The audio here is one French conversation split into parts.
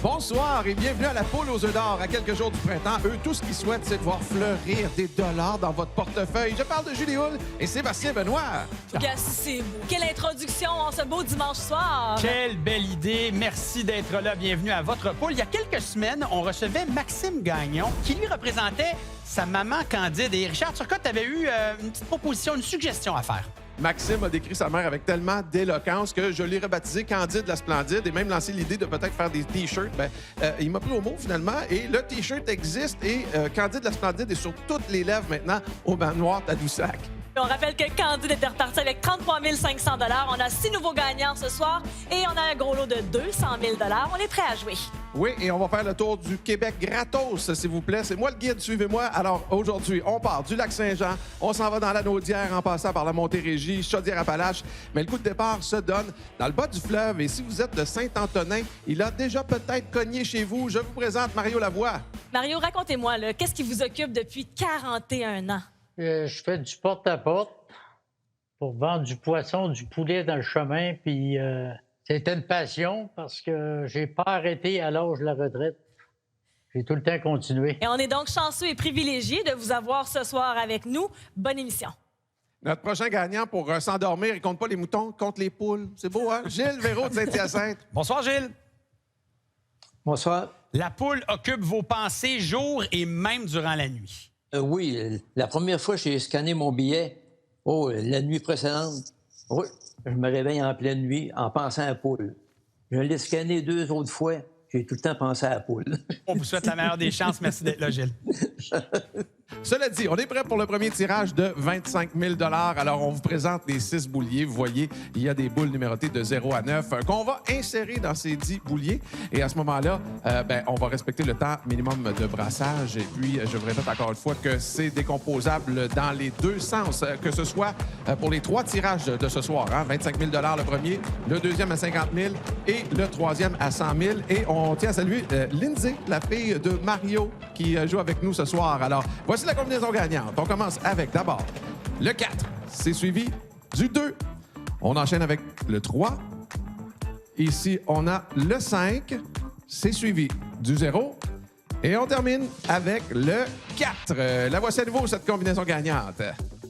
Bonsoir et bienvenue à la poule aux œufs d'or. À quelques jours du printemps, eux, tout ce qu'ils souhaitent, c'est de voir fleurir des dollars dans votre portefeuille. Je parle de Julie Hull et Sébastien Benoît. Regarde, c'est beau. Quelle introduction en ce beau dimanche soir. Quelle belle idée. Merci d'être là. Bienvenue à votre poule. Il y a quelques semaines, on recevait Maxime Gagnon qui lui représentait sa maman Candide. Et Richard Turcotte, tu avais eu une petite proposition, une suggestion à faire. Maxime a décrit sa mère avec tellement d'éloquence que je l'ai rebaptisé Candide la Splendide et même lancé l'idée de peut-être faire des T-shirts. Il m'a pris au mot finalement et le T-shirt existe et Candide la Splendide est sur toutes les lèvres maintenant au manoir Tadoussac. On rappelle que Candide était reparti avec 33 500 $. On a 6 nouveaux gagnants ce soir et on a un gros lot de 200 000 $. On est prêt à jouer. Oui, et on va faire le tour du Québec gratos, s'il vous plaît. C'est moi le guide, suivez-moi. Alors, aujourd'hui, on part du Lac-Saint-Jean, on s'en va dans la Naudière en passant par la Montérégie, Chaudière-Appalaches. Mais le coup de départ se donne dans le bas du fleuve. Et si vous êtes de Saint-Antonin, il a déjà peut-être cogné chez vous. Je vous présente Mario Lavoie. Mario, racontez-moi, là, qu'est-ce qui vous occupe depuis 41 ans? Je fais du porte-à-porte pour vendre du poisson, du poulet dans le chemin. Puis c'était une passion parce que j'ai pas arrêté à l'âge de la retraite. J'ai tout le temps continué. Et on est donc chanceux et privilégiés de vous avoir ce soir avec nous. Bonne émission. Notre prochain gagnant pour s'endormir, il compte pas les moutons, il compte les poules. C'est beau, hein? Gilles Véraud de Saint-Hyacinthe. Bonsoir, Gilles. Bonsoir. La poule occupe vos pensées jour et même durant la nuit. Oui, la première fois, j'ai scanné mon billet. Oh, la nuit précédente. Oui, je me réveille en pleine nuit en pensant à la poule. Je l'ai scanné 2 autres fois. J'ai tout le temps pensé à la poule. On vous souhaite la meilleure des chances. Merci d'être là, Gilles. Cela dit, on est prêt pour le premier tirage de 25 000 $. Alors, on vous présente les 6 bouliers. Vous voyez, il y a des boules numérotées de 0 à 9 qu'on va insérer dans ces 10 bouliers. Et à ce moment-là, on va respecter le temps minimum de brassage. Et puis, je vous répète encore une fois que c'est décomposable dans les deux sens, que ce soit pour les 3 tirages de ce soir. 25 000 $ le premier, le deuxième à 50 000 et le troisième à 100 000. Et on tient à saluer Lindsay, la fille de Mario, qui joue avec nous ce soir. Alors, voici la combinaison gagnante. On commence avec d'abord le 4. C'est suivi du 2. On enchaîne avec le 3. Ici, on a le 5. C'est suivi du 0. Et on termine avec le 4. La voici à nouveau, cette combinaison gagnante.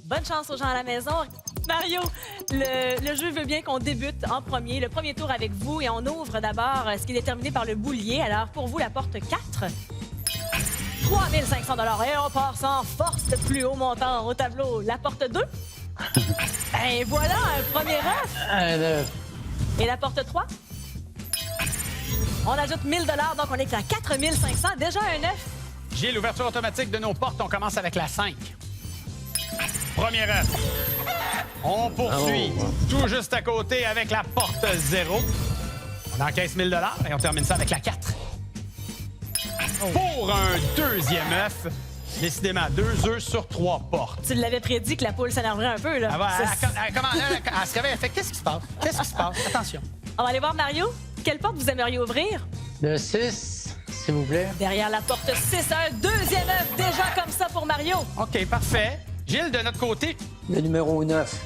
Bonne chance aux gens à la maison. Mario, le jeu veut bien qu'on débute en premier, le premier tour avec vous. Et on ouvre d'abord ce qui est déterminé par le boulier. Alors, pour vous, la porte 4. 3 500 $ et on part sans force le plus haut montant au tableau. La porte 2. Et voilà, un premier œuf. Et la porte 3. On ajoute 1 000 $, donc on est à 4 500. Déjà un œuf. Gilles, l'ouverture automatique de nos portes, on commence avec la 5. Premier œuf. On poursuit tout juste à côté avec la porte 0. On encaisse 1 000 $ et on termine ça avec la 4. Pour un deuxième œuf, décidément, 2 œufs sur 3 portes. Tu l'avais prédit que la poule s'énerverait un peu, là. Elle se réveille, elle fait qu'est-ce qui se passe? Qu'est-ce qui se passe? Attention. On va aller voir Mario. Quelle porte vous aimeriez ouvrir? Le 6, s'il vous plaît. Derrière la porte 6, un deuxième œuf déjà comme ça pour Mario. OK, parfait. Gilles, de notre côté, Le numéro 9.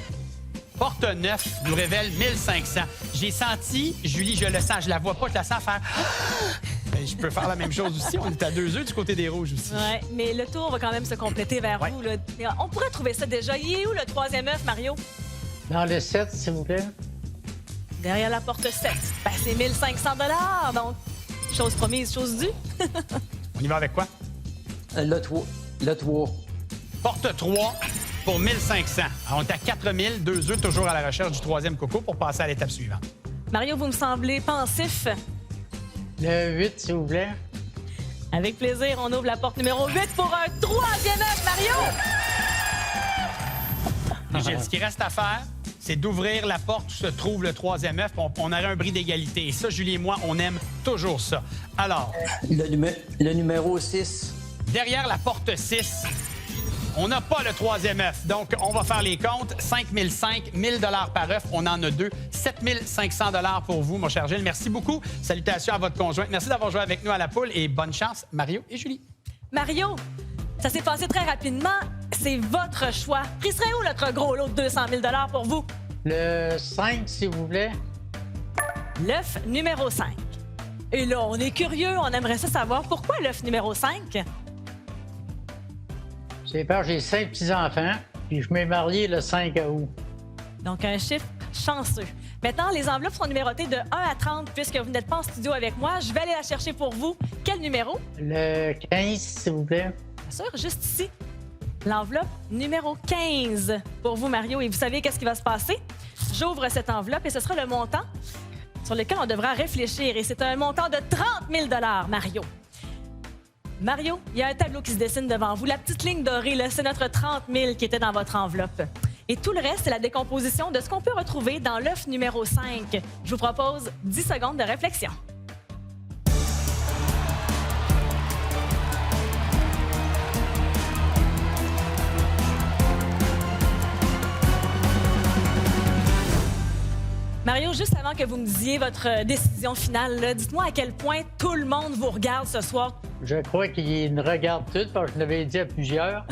porte 9 nous révèle 1500. J'ai senti, Julie, je le sens, je la vois pas, je la sens faire... Ben, je peux faire la même chose aussi. On est à 2 œufs du côté des rouges aussi. Ouais, mais le tour va quand même se compléter vers vous, là. On pourrait trouver ça déjà. Il est où le troisième œuf, Mario? Dans le 7, s'il vous plaît. Derrière la porte 7. Ben, c'est 1 500 $. Donc, chose promise, chose due. On y va avec quoi? Le 3. Le 3. Porte 3 pour 1500. Alors, on est à 4000, 2 œufs, toujours à la recherche du troisième coco pour passer à l'étape suivante. Mario, vous me semblez pensif. Le 8, s'il vous plaît. Avec plaisir, on ouvre la porte numéro 8 pour un troisième œuf, Mario! Gilles, ce qui reste à faire, c'est d'ouvrir la porte où se trouve le troisième œuf. On aurait un bris d'égalité. Et ça, Julie et moi, on aime toujours ça. Alors, Le numéro 6. derrière la porte 6, on n'a pas le troisième œuf. Donc, on va faire les comptes. 5 500, 1 000 $ par œuf. On en a 2. 7 500 $ pour vous, mon cher Gilles. Merci beaucoup. Salutations à votre conjointe. Merci d'avoir joué avec nous à la poule et bonne chance, Mario et Julie. Mario, ça s'est passé très rapidement. C'est votre choix. Qui serait où notre gros lot de 200 000 $ pour vous? Le 5, s'il vous plaît. L'œuf numéro 5. Et là, on est curieux, on aimerait ça savoir pourquoi l'œuf numéro 5? C'est parce que j'ai 5 petits-enfants, puis je m'ai marié le 5 août. Donc, un chiffre chanceux. Maintenant, les enveloppes sont numérotées de 1 à 30 puisque vous n'êtes pas en studio avec moi. Je vais aller la chercher pour vous. Quel numéro? Le 15, s'il vous plaît. Bien sûr, juste ici. L'enveloppe numéro 15 pour vous, Mario. Et vous savez qu'est-ce qui va se passer? J'ouvre cette enveloppe et ce sera le montant sur lequel on devra réfléchir. Et c'est un montant de 30 000 Mario. Mario, il y a un tableau qui se dessine devant vous. La petite ligne dorée, là, c'est notre 30 000 qui était dans votre enveloppe. Et tout le reste, c'est la décomposition de ce qu'on peut retrouver dans l'œuf numéro 5. Je vous propose 10 secondes de réflexion. Mario, juste avant que vous me disiez votre décision finale, là, dites-moi à quel point tout le monde vous regarde ce soir. Je crois qu'ils me regardent tous, parce que je l'avais dit à plusieurs.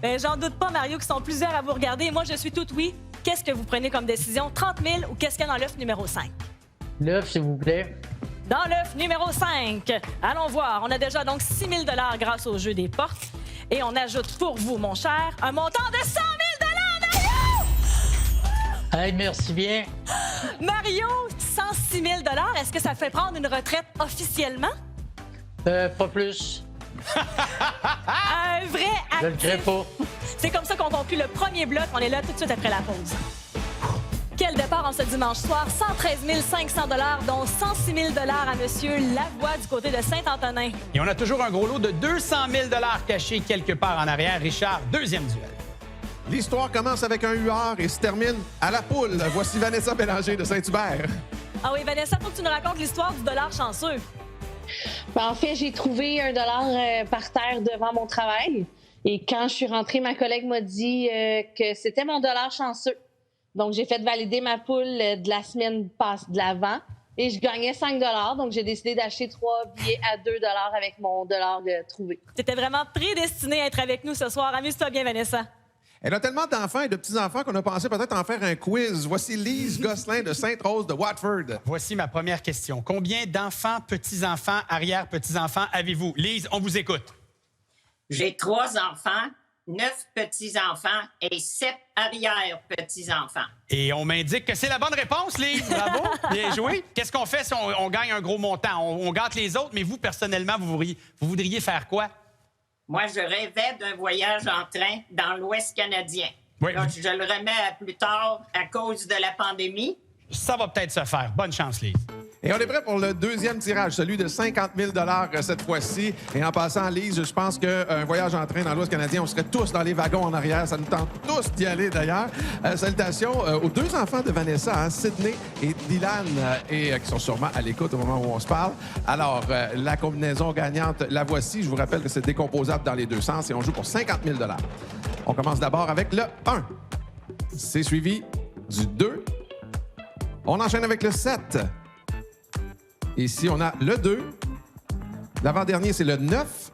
Bien, j'en doute pas, Mario, qu'ils sont plusieurs à vous regarder. Moi, je suis toute oui. Qu'est-ce que vous prenez comme décision? 30 000 ou qu'est-ce qu'il y a dans l'œuf numéro 5? L'œuf, s'il vous plaît. Dans l'œuf numéro 5, allons voir. On a déjà donc 6 000 grâce au jeu des portes. Et on ajoute pour vous, mon cher, un montant de 100 000 Mario! Hey, merci bien. Mario, 106 000 est-ce que ça fait prendre une retraite officiellement? Pas plus. Un vrai Je le crée actif. pas. C'est comme ça qu'on conclut le premier bloc. On est là tout de suite après la pause. Quel départ en ce dimanche soir. 113 500 dont 106 000 à Monsieur Lavoie du côté de Saint-Antonin. Et on a toujours un gros lot de 200 000 cachés quelque part en arrière. Richard, deuxième duel. L'histoire commence avec un huard et se termine à la poule. Voici Vanessa Bélanger de Saint-Hubert. Ah oui, Vanessa, faut que tu nous racontes l'histoire du dollar chanceux. Ben, en fait, j'ai trouvé $1 par terre devant mon travail. Et quand je suis rentrée, ma collègue m'a dit que c'était mon dollar chanceux. Donc, j'ai fait valider ma poule de la semaine de l'avant et je gagnais 5 $. Donc, j'ai décidé d'acheter 3 billets à 2 $ avec mon dollar trouvé. Tu étais vraiment prédestinée à être avec nous ce soir. Amuse-toi bien, Vanessa. Elle a tellement d'enfants et de petits-enfants qu'on a pensé peut-être en faire un quiz. Voici Lise Gosselin de Sainte-Rose de Watford. Voici ma première question. Combien d'enfants, petits-enfants, arrière-petits-enfants avez-vous? Lise, on vous écoute. J'ai 3 enfants, 9 petits-enfants et 7 arrière-petits-enfants. Et on m'indique que c'est la bonne réponse, Lise. Bravo, bien joué. Qu'est-ce qu'on fait si on gagne un gros montant? On gâte les autres, mais vous, personnellement, vous voudriez faire quoi? Moi, je rêvais d'un voyage en train dans l'Ouest canadien. Oui. Là, je le remets à plus tard à cause de la pandémie. Ça va peut-être se faire. Bonne chance, Lise. Et on est prêt pour le deuxième tirage, celui de 50 000 cette fois-ci. Et en passant, Lise, je pense qu'un voyage en train dans l'Ouest canadien, on serait tous dans les wagons en arrière. Ça nous tente tous d'y aller, d'ailleurs. Salutations aux 2 enfants de Vanessa, hein, Sydney et Dylan, qui sont sûrement à l'écoute au moment où on se parle. Alors, la combinaison gagnante, la voici. Je vous rappelle que c'est décomposable dans les deux sens et on joue pour 50 000 $. On commence d'abord avec le 1. C'est suivi du 2. On enchaîne avec le 7. Ici, on a le 2. L'avant-dernier, c'est le 9.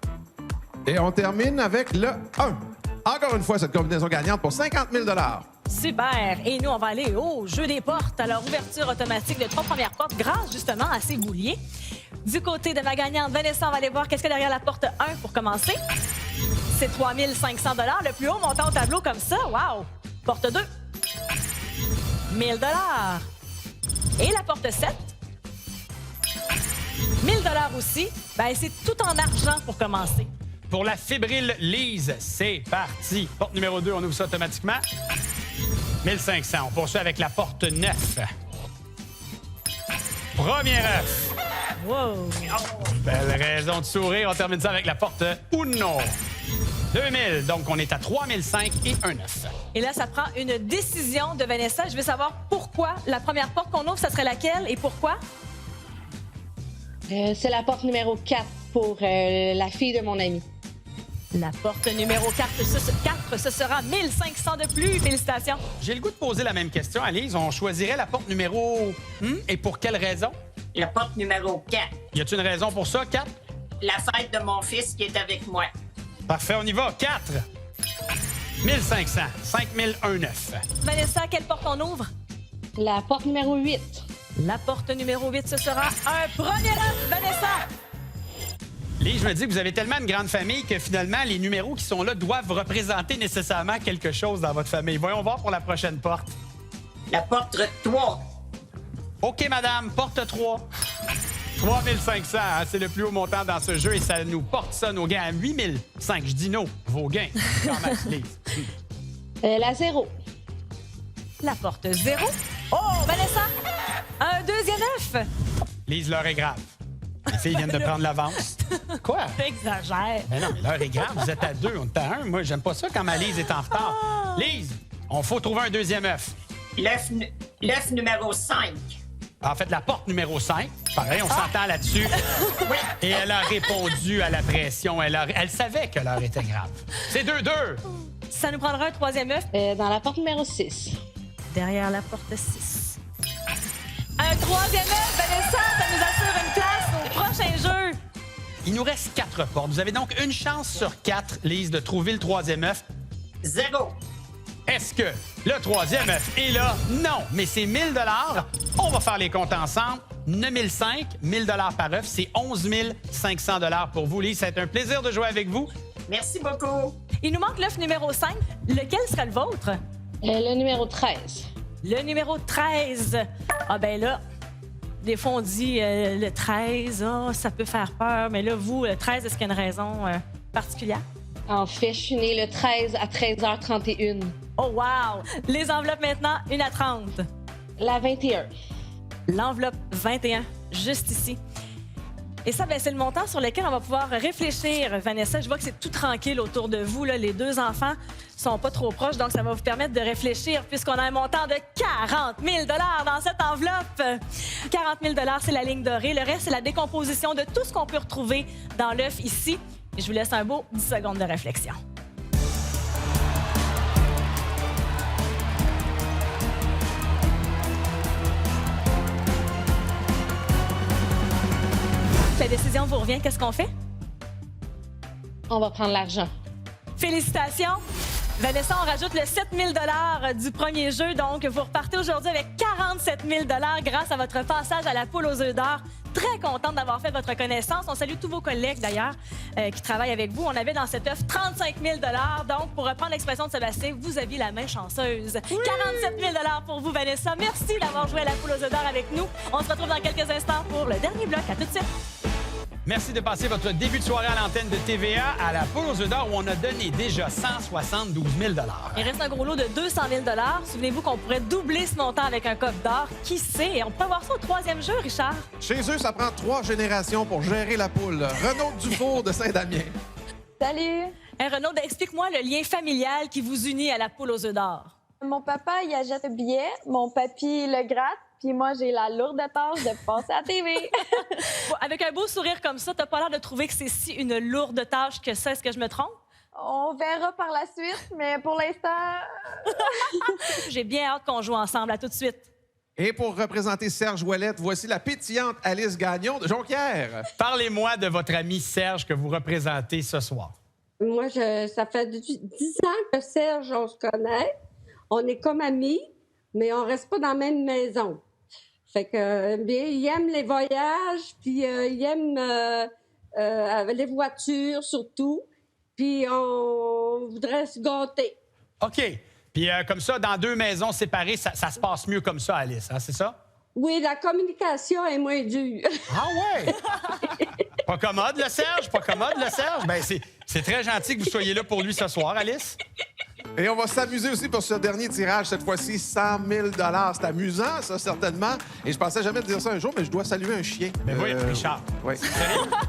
Et on termine avec le 1. Encore une fois, cette combinaison gagnante pour 50 000 $. Super! Et nous, on va aller au jeu des portes. Alors, ouverture automatique de 3 premières portes grâce justement à ces bouliers. Du côté de ma gagnante, Vanessa, on va aller voir qu'est-ce qu'il y a derrière la porte 1 pour commencer. C'est 3 500 $, le plus haut montant au tableau comme ça. Wow! Porte 2. 1 000 $. Et la porte 7. 1 000 $ aussi. Bien, c'est tout en argent pour commencer. Pour la fébrile Lise, c'est parti. Porte numéro 2, on ouvre ça automatiquement. 1 500. On poursuit avec la porte 9. Premier œuf. Wow! Belle raison de sourire. On termine ça avec la porte 1. 2000. Donc, on est à 3005 et un œuf. Et là, ça prend une décision de Vanessa. Je veux savoir pourquoi la première porte qu'on ouvre, ça serait laquelle et pourquoi? C'est la porte numéro 4 pour la fille de mon ami. La porte numéro 4, ce sera 1500 de plus. Félicitations. J'ai le goût de poser la même question à Lise. On choisirait la porte numéro... Et pour quelle raison? La porte numéro 4. Y a-t-il une raison pour ça, 4? La fête de mon fils qui est avec moi. Parfait, on y va. 4. 1500. 5001 œuf. Vanessa, quelle porte on ouvre? La porte numéro 8. La porte numéro 8, ce sera un premier œuf, Vanessa. Lise, je me dis que vous avez tellement une grande famille que finalement, les numéros qui sont là doivent représenter nécessairement quelque chose dans votre famille. Voyons voir pour la prochaine porte. La porte 3. OK, madame, porte 3. 3500, hein, c'est le plus haut montant dans ce jeu et ça nous porte ça, nos gains, à 8005. Je dis non, vos gains. Quand même, Lise. La 0. La porte 0. Oh, Vanessa, un deuxième œuf. Lise, l'heure est grave. Les filles viennent de prendre l'avance. Quoi? T'exagères. Mais non, mais l'heure est grave. Vous êtes à 2, on est à 1. Moi, j'aime pas ça quand ma Lise est en retard. Lise, on faut trouver un deuxième œuf. L'œuf numéro 5. En fait, la porte numéro 5. Pareil, on s'entend là-dessus. Oui. Et elle a répondu à la pression. Elle savait que l'heure était grave. C'est 2-2. Ça nous prendra un troisième œuf Dans la porte numéro 6. derrière la porte 6. Un troisième œuf, Vanessa, ça nous assure une place au prochain jeu. Il nous reste 4 portes. Vous avez donc une chance sur 4, Lise, de trouver le troisième œuf. 0. Est-ce que le troisième œuf est là? Non, mais c'est 1000 $. On va faire les comptes ensemble. 9005, 1000 $ par œuf, c'est 11 500 $ pour vous, Lise. C'est un plaisir de jouer avec vous. Merci beaucoup. Il nous manque l'œuf numéro 5. Lequel sera le vôtre? Le numéro 13. Le numéro 13. Ah ben là, des fois on dit le 13, ça peut faire peur. Mais là, vous, le 13, est-ce qu'il y a une raison particulière? En fait, je suis née le 13 à 13h31. Oh wow! Les enveloppes maintenant, 1 à 30. La 21. L'enveloppe 21, juste ici. Et ça, ben, c'est le montant sur lequel on va pouvoir réfléchir, Vanessa. Je vois que c'est tout tranquille autour de vous. Là. Les deux enfants sont pas trop proches, donc ça va vous permettre de réfléchir puisqu'on a un montant de 40 000 $ dans cette enveloppe. 40 000 $, c'est la ligne dorée. Le reste, c'est la décomposition de tout ce qu'on peut retrouver dans l'œuf ici. Et je vous laisse un beau 10 secondes de réflexion. La décision vous revient, qu'est-ce qu'on fait? On va prendre l'argent. Félicitations! Vanessa, on rajoute le 7 000 $ du premier jeu. Donc, vous repartez aujourd'hui avec 47 000 $ grâce à votre passage à la poule aux œufs d'or. Très contente d'avoir fait votre connaissance. On salue tous vos collègues, d'ailleurs, qui travaillent avec vous. On avait dans cet œuf 35 000 $. Donc, pour reprendre l'expression de Sébastien, vous aviez la main chanceuse. Oui! 47 000 $ pour vous, Vanessa. Merci d'avoir joué à la poule aux œufs d'or avec nous. On se retrouve dans quelques instants pour le dernier bloc. À tout de suite. Merci de passer votre début de soirée à l'antenne de TVA à la poule aux œufs d'or où on a donné déjà 172 000 $. Il reste un gros lot de 200 000 $. Souvenez-vous qu'on pourrait doubler ce montant avec un coffre d'or. Qui sait? Et on peut voir ça au troisième jeu, Richard. Chez eux, ça prend 3 générations pour gérer la poule. Renaud Dufour de Saint-Damien. Salut! Hey, Renaud, explique-moi le lien familial qui vous unit à la poule aux œufs d'or. Mon papa, il achète le billet, mon papy le gratte, puis moi, j'ai la lourde tâche de passer à la TV. Avec un beau sourire comme ça, t'as pas l'air de trouver que c'est si une lourde tâche que ça. Est-ce que je me trompe? On verra par la suite, mais pour l'instant... J'ai bien hâte qu'on joue ensemble. À tout de suite. Et pour représenter Serge Ouellette, voici la pétillante Alice Gagnon de Jonquière. Parlez-moi de votre ami Serge que vous représentez ce soir. Moi, ça fait 10 ans que Serge, on se connaît. On est comme amis, mais on reste pas dans la même maison. Fait que, bien, il aime les voyages, puis il aime les voitures surtout. Puis on voudrait se gâter. OK. Puis comme ça, dans 2 maisons séparées, ça se passe mieux comme ça, Alice, hein, c'est ça? Oui, la communication est moins dure. Ah ouais? Pas commode, le Serge? Pas commode, le Serge? Bien, c'est très gentil que vous soyez là pour lui ce soir, Alice. Et on va s'amuser aussi pour ce dernier tirage, cette fois-ci 100 000 $. C'est amusant, ça, certainement. Et je pensais jamais dire ça un jour, mais je dois saluer un chien. Mais oui, Richard. Oui.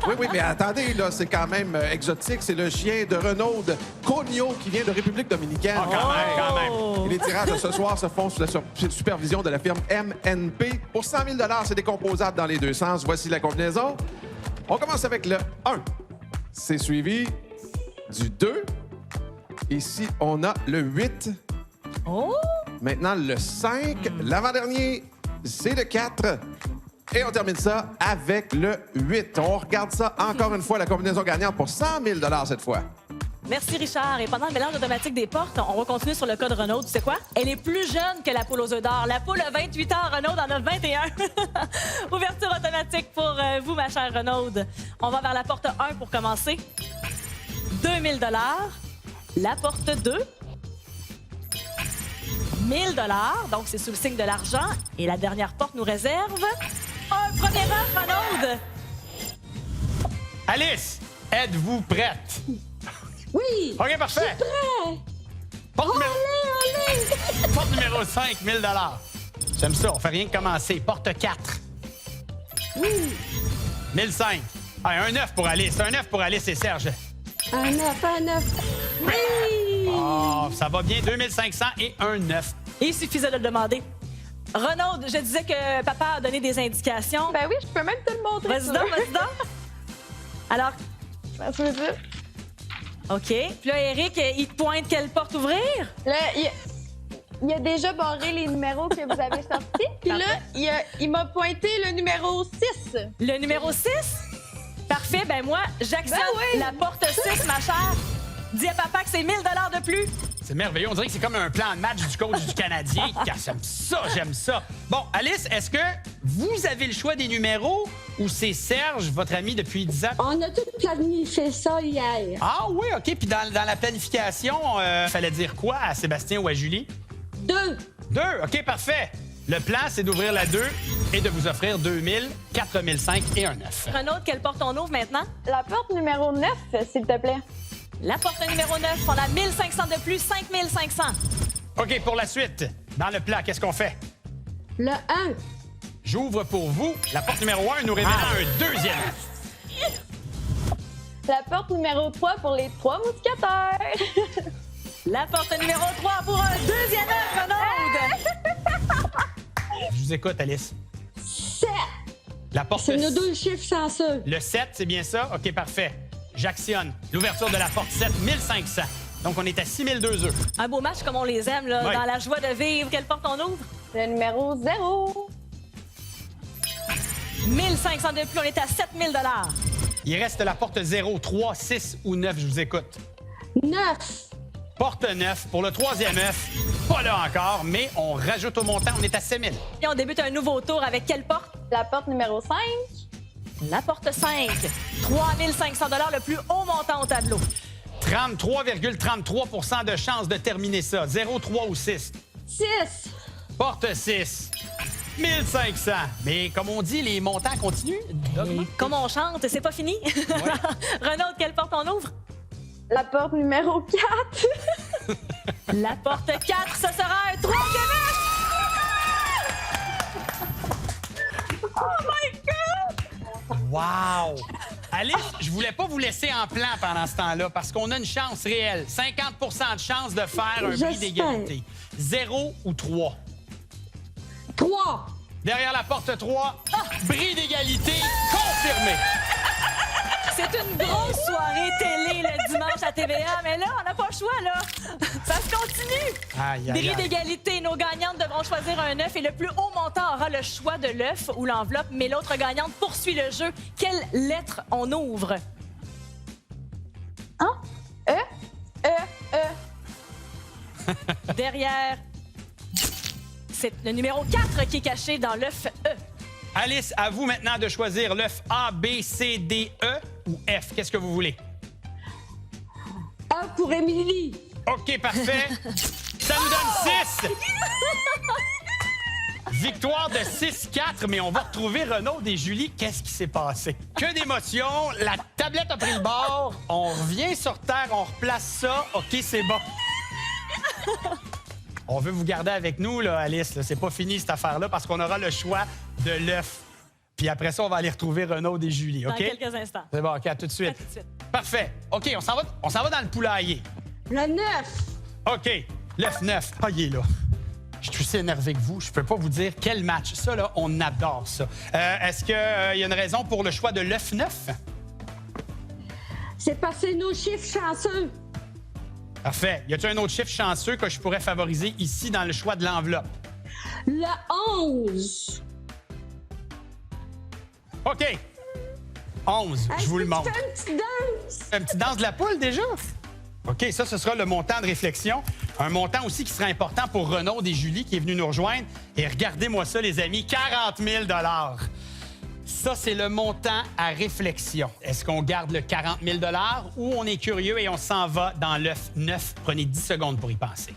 oui, mais attendez, là, c'est quand même exotique. C'est le chien de Renaud Cogno qui vient de République dominicaine. Ah, quand même. Et les tirages de ce soir se font sous la supervision de la firme MNP. Pour 100 000 $, c'est décomposable dans les deux sens. Voici la combinaison. On commence avec le 1. C'est suivi du 2. Ici, on a le 8. Oh! Maintenant, le 5. L'avant-dernier, c'est le 4. Et on termine ça avec le 8. On regarde ça encore une fois, la combinaison gagnante pour 100 000 $ cette fois. Merci, Richard. Et pendant le mélange automatique des portes, on va continuer sur le cas de Renaud. Tu sais quoi? Elle est plus jeune que la poule aux œufs d'or. La poule a 28 ans, Renaud en a 21. Ouverture automatique pour vous, ma chère Renaud. On va vers la porte 1 pour commencer. 2000 $. La porte 2. 1000 $. Donc, c'est sous le signe de l'argent. Et la dernière porte nous réserve un premier œuf, Renaud. Alice, êtes-vous prête? Oui! OK, parfait. Prêt! Porte numéro... Allez! Porte numéro 5, 1000 $. J'aime ça, on fait rien que commencer. Porte 4. Oui! 1005. Ah, un 9 pour Alice. Un 9 pour Alice et Serge. Un 9, un 9. Oui! Oh, ça va bien. 2500 et un 9. Il suffisait de le demander. Renaud, je disais que papa a donné des indications. Ben oui, je peux même te le montrer. Vas-y donc, vas-y donc. Alors, Ben, ça veut dire- OK. Puis là, Eric, il te pointe quelle porte ouvrir? Là, il a déjà barré les numéros que vous avez sortis. Puis là, il m'a pointé le numéro 6. Le numéro 6? Parfait. Ben moi, j'actionne Ben oui. la porte 6, ma chère. Dis à papa que c'est 1000 $ de plus. C'est merveilleux. On dirait que c'est comme un plan de match du coach du Canadien. J'aime ça, j'aime ça. Bon, Alice, est-ce que vous avez le choix des numéros ou c'est Serge, votre ami depuis 10 ans? On a tout planifié ça hier. Ah oui, OK. Puis dans la planification, il fallait dire quoi à Sébastien ou à Julie? 2. 2. OK, parfait. Le plan, c'est d'ouvrir la 2 et de vous offrir 2000, 4005 et un 9. Renaud, quelle porte on ouvre maintenant? La porte numéro 9, s'il te plaît. La porte numéro 9, on a 1500 de plus, 5500. OK, pour la suite, dans le plan, qu'est-ce qu'on fait? Le 1. J'ouvre pour vous la porte numéro 1, nous révélant un deuxième. La porte numéro 3 pour les 3 mousquetaires. La porte numéro 3 pour un deuxième œuf, Renaud. Je vous écoute, Alice. 7. La porte... C'est nos 2 chiffres chanceux. Le 7, c'est bien ça? OK, parfait. J'actionne l'ouverture de la porte 7, 1500. Donc, on est à 6002 œufs. Un beau match comme on les aime, là, Ouais. dans la joie de vivre. Quelle porte on ouvre? Le numéro 0. 1500 de plus, on est à 7000 $. Il reste la porte 0, 3, 6 ou 9, je vous écoute. 9. Porte 9 pour le troisième œuf. Pas là encore, mais on rajoute au montant, on est à 7000. Et on débute un nouveau tour avec quelle porte? La porte numéro 5. La porte 5. 3500 $, le plus haut montant au tableau. 33,33 % de chance de terminer ça. 0, 3 ou 6. 6. Porte 6. 1500. Mais comme on dit, les montants continuent d'augmenter. Comme on chante, c'est pas fini. Renaud, quelle porte on ouvre? La porte numéro 4. La porte 4, ce sera un troisième œuf! Oh my God! Wow! Alice, je voulais pas vous laisser en plan pendant ce temps-là parce qu'on a une chance réelle. 50 % de chance de faire un bris J'espère. d'égalité. 0 ou 3. 3. Derrière la porte 3, bris d'égalité confirmé. C'est une grosse soirée télé le dimanche à TVA, mais là, on n'a pas le choix, là. Ça se continue. Aïe, aïe, Bris aïe. d'égalité, nos gagnantes devront choisir un œuf et le plus haut montant aura le choix de l'œuf ou l'enveloppe, mais l'autre gagnante poursuit le jeu. Quelle lettre on ouvre? Derrière, c'est le numéro 4 qui est caché dans l'œuf E. Alice, à vous maintenant de choisir l'œuf A, B, C, D, E ou F. Qu'est-ce que vous voulez? 1 pour Émilie. OK, parfait. Ça nous donne 6. Victoire de 6-4, mais on va retrouver Renaud et Julie. Qu'est-ce qui s'est passé? Que d'émotions. La tablette a pris le bord. On revient sur Terre, on replace ça. OK, c'est bon. On veut vous garder avec nous, là, Alice. là. C'est pas fini, cette affaire-là, parce qu'on aura le choix de l'œuf. Puis après ça, on va aller retrouver Renaud et Julie, Dans OK? quelques instants. C'est bon, OK, à tout de suite. À tout de suite. Parfait. OK, on s'en va dans le poulailler. Le 9. OK, l'œuf 9. Ah, il est là. Je suis aussi énervé que vous. Je peux pas vous dire quel match. Ça, là, on adore ça. Est-ce qu'il y a une raison pour le choix de l'œuf 9? C'est parce que c'est nos chiffres chanceux. Parfait. Y a-t-il un autre chiffre chanceux que je pourrais favoriser ici dans le choix de l'enveloppe? Le 11. OK. 11, je vous le montre. Fais une petite danse. Une petite danse de la poule, déjà? OK, ça, ce sera le montant de réflexion. Un montant aussi qui sera important pour Renaud et Julie qui est venu nous rejoindre. Et regardez-moi ça, les amis, 40 000 $. Ça, c'est le montant à réflexion. Est-ce qu'on garde le 40 000 $ ou on est curieux et on s'en va dans l'œuf 9? Prenez 10 secondes pour y penser.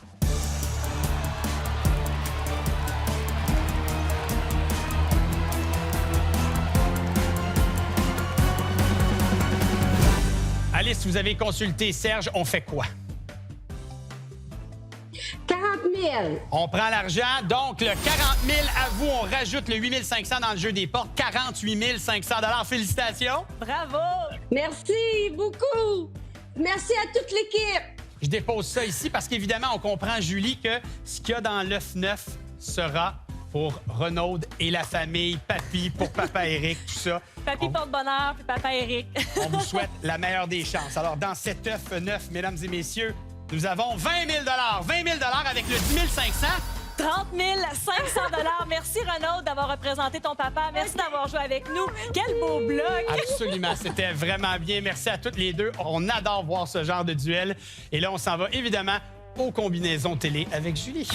Alice, vous avez consulté Serge, on fait quoi? 40 000. On prend l'argent, donc le 40 000 à vous, on rajoute le 8 500 dans le jeu des portes, 48 500 $. Félicitations! Bravo! Merci beaucoup. Merci à toute l'équipe. Je dépose ça ici parce qu'évidemment, on comprend, Julie, que ce qu'il y a dans l'œuf 9 sera pour Renaud et la famille, papy, pour papa Éric, tout ça. Papy porte-bonheur, puis papa Éric. On vous souhaite la meilleure des chances. Alors, dans cet œuf 9, mesdames et messieurs, nous avons 20 000 $. 20 000 $ avec le 10 500. 30 500 $. Merci, Renaud, d'avoir représenté ton papa. Merci d'avoir joué avec nous. Quel beau bloc! Absolument, c'était vraiment bien. Merci à toutes les deux. On adore voir ce genre de duel. Et là, on s'en va évidemment aux combinaisons télé avec Julie.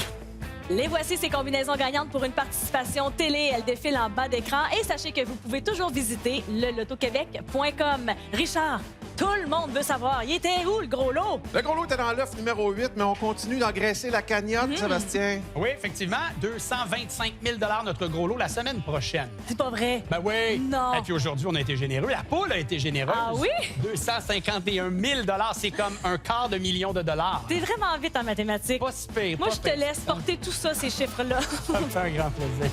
Les voici, ces combinaisons gagnantes pour une participation télé. Elles défilent en bas d'écran. Et sachez que vous pouvez toujours visiter le lotoquebec.com. Richard, tout le monde veut savoir, il était où le gros lot? Le gros lot était dans l'œuf numéro 8, mais on continue d'engraisser la cagnotte, Sébastien. Oui, effectivement, 225 000 $ notre gros lot la semaine prochaine. C'est pas vrai. Ben oui. Non. Et puis aujourd'hui, on a été généreux. La poule a été généreuse. Ah oui? 251 000 $. C'est comme $250 000. T'es vraiment vite en mathématiques. Pas si pire. Moi, pas je te pire. laisse porter tout ça, ces chiffres-là. Ça me fait un grand plaisir.